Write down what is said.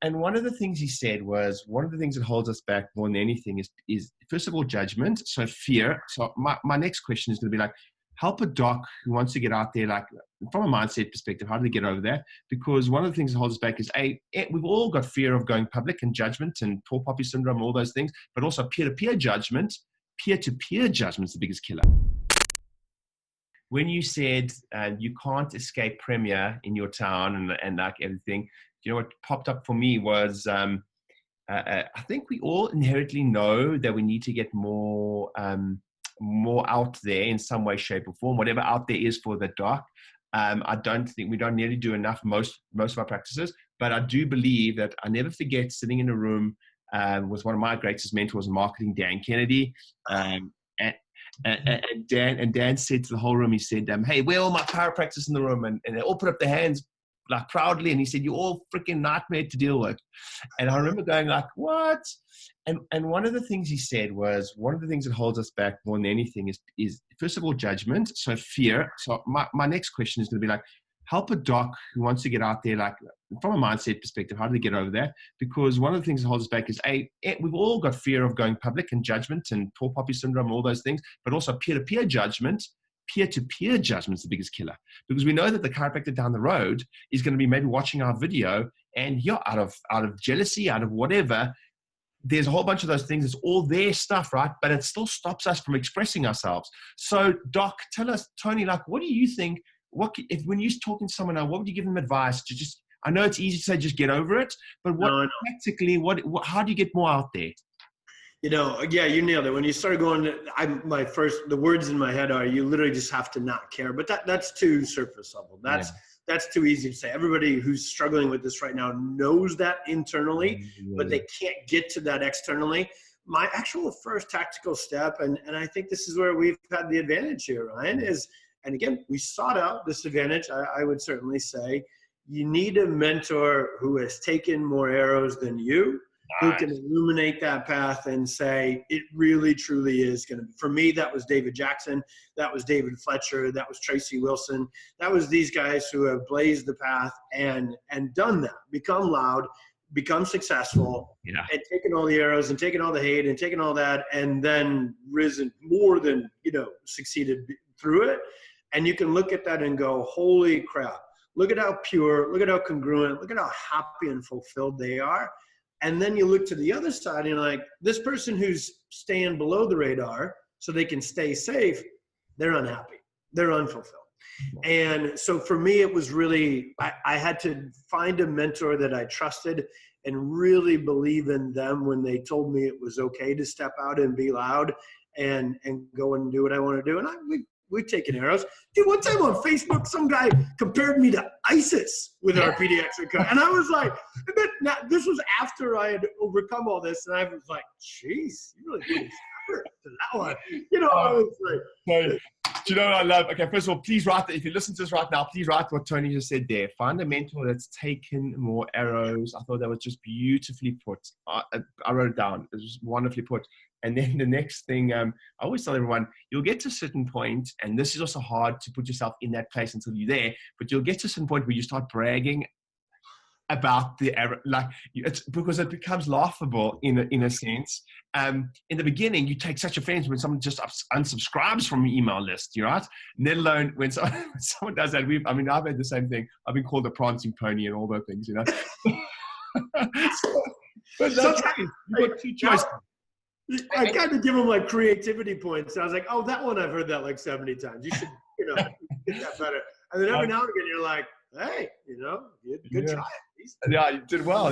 And one of the things he said was, one of the things that holds us back more than anything is first of all, judgment. So fear. So my next question is going to be like, help a doc who wants to get out there, like from a mindset perspective, how do they get over that? Because one of the things that holds us back is we've all got fear of going public and judgment and tall poppy syndrome, all those things, but also peer-to-peer judgment. Peer-to-peer judgment is the biggest killer. When you said you can't escape Premier in your town and like everything, you know what popped up for me was I think we all inherently know that we need to get more out there in some way, shape, or form. Whatever out there is for the doc. I don't think we don't nearly do enough most of our practices, but I do believe that I never forget sitting in a room with one of my greatest mentors in marketing, Dan Kennedy. And Dan said to the whole room, he said, hey, where are all my chiropractors in the room? And they all put up their hands like proudly. And he said, you're all freaking nightmare to deal with. And I remember going like, what? And one of the things he said was, one of the things that holds us back more than anything is first of all, judgment. So fear. So my next question is going to be like, help a doc who wants to get out there, like from a mindset perspective, how do they get over that? Because one of the things that holds us back is we've all got fear of going public and judgment and tall poppy syndrome, all those things, but also peer-to-peer judgment. Peer-to-peer judgment is the biggest killer, because we know that the chiropractor down the road is going to be maybe watching our video, and out of jealousy, out of whatever, there's a whole bunch of those things. It's all their stuff, right? But it still stops us from expressing ourselves. So, Doc, tell us, Tony, like, what do you think? When you're talking to someone now, what would you give them advice to just? I know it's easy to say just get over it, but practically, how do you get more out there? Yeah, you nailed it. When you started going, the words in my head are, you literally just have to not care. But that's too surface level. That's too easy to say. Everybody who's struggling with this right now knows that internally, but they can't get to that externally. My actual first tactical step, and I think this is where we've had the advantage here, Ryan, is, and again, we sought out this advantage. I would certainly say you need a mentor who has taken more arrows than you, who can illuminate that path and say, it really, truly is going to be. For me, that was David Jackson. That was David Fletcher. That was Tracy Wilson. That was these guys who have blazed the path and done that, become loud, become successful, and taken all the arrows and taken all the hate and taken all that, and then risen more than, succeeded through it. And you can look at that and go, holy crap, look at how pure, look at how congruent, look at how happy and fulfilled they are. And then you look to the other side and you're like, this person who's staying below the radar so they can stay safe, they're unhappy. They're unfulfilled. And so for me, it was really, I had to find a mentor that I trusted and really believe in them when they told me it was okay to step out and be loud and go and do what I want to do. And we've taken arrows. Dude, one time on Facebook, some guy compared me to ISIS with our pediatric coach. And I was like, this was after I had overcome all this. And I was like, geez, you really did effort to that one. I was like. Do you know what I love? Okay, first of all, please write that. If you listen to this right now, please write what Tony just said there. Find a mentor that's taken more arrows. I thought that was just beautifully put. I wrote it down. It was wonderfully put. And then the next thing, I always tell everyone, you'll get to a certain point, and this is also hard to put yourself in that place until you're there, but you'll get to a certain point where you start bragging about the error, it's because it becomes laughable in a sense. In the beginning, you take such offense when someone just unsubscribes from your email list, right? Let alone when someone does that. I've had the same thing. I've been called a prancing pony and all those things, But sometimes you've got two choices. I kind of give them like creativity points. I was like, oh, that one I've heard that like 70 times. You should, get that better. And then every now and again, you're like, hey, good try. Yeah, you did well.